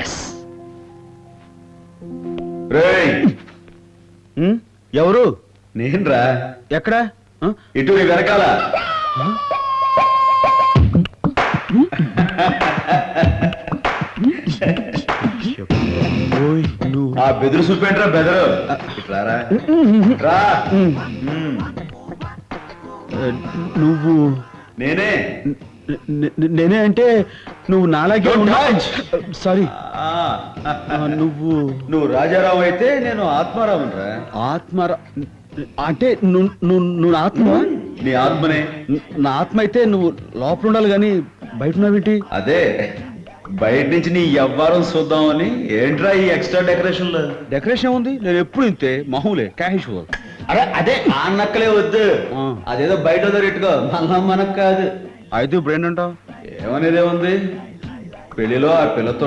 Yes. ఎవరు? నేనురా. ఎక్కడ? ఇటు వెనకాల. ఆ బెదురు చూపేంట్రా బెదరు. ఇట్లారా రా. నువ్వు? నేనే. నేనే అంటే నువ్వు నాలాగే సారీ. నువ్వు రాజారావు అయితే నేను ఆత్మారావునరా. ఆత్మారావు అంటే నువ్వు ఆత్మ? నీ ఆత్మనే. నా ఆత్మ అయితే నువ్వు లోపల ఉండాలి గాని బయట ఉన్నావేంటి? అదే బయట నుంచి నీ ఎవ్వారం చూద్దామని. ఏంట్రా ఈ ఎక్స్ట్రా డెకరేషన్? డెకరేషన్ ఉంది, నేను ఎప్పుడు ఇంతే మామూలే క్యాషువల్. అదే అదే ఆ నక్కలే వద్దు. అదేదో బయట ఇట్టుకో, మనకు కాదు. అయితే ఇప్పుడు ఏంటంటావు? ఏమనేదే ఉంది, పెళ్లిలో ఆ పిల్లతో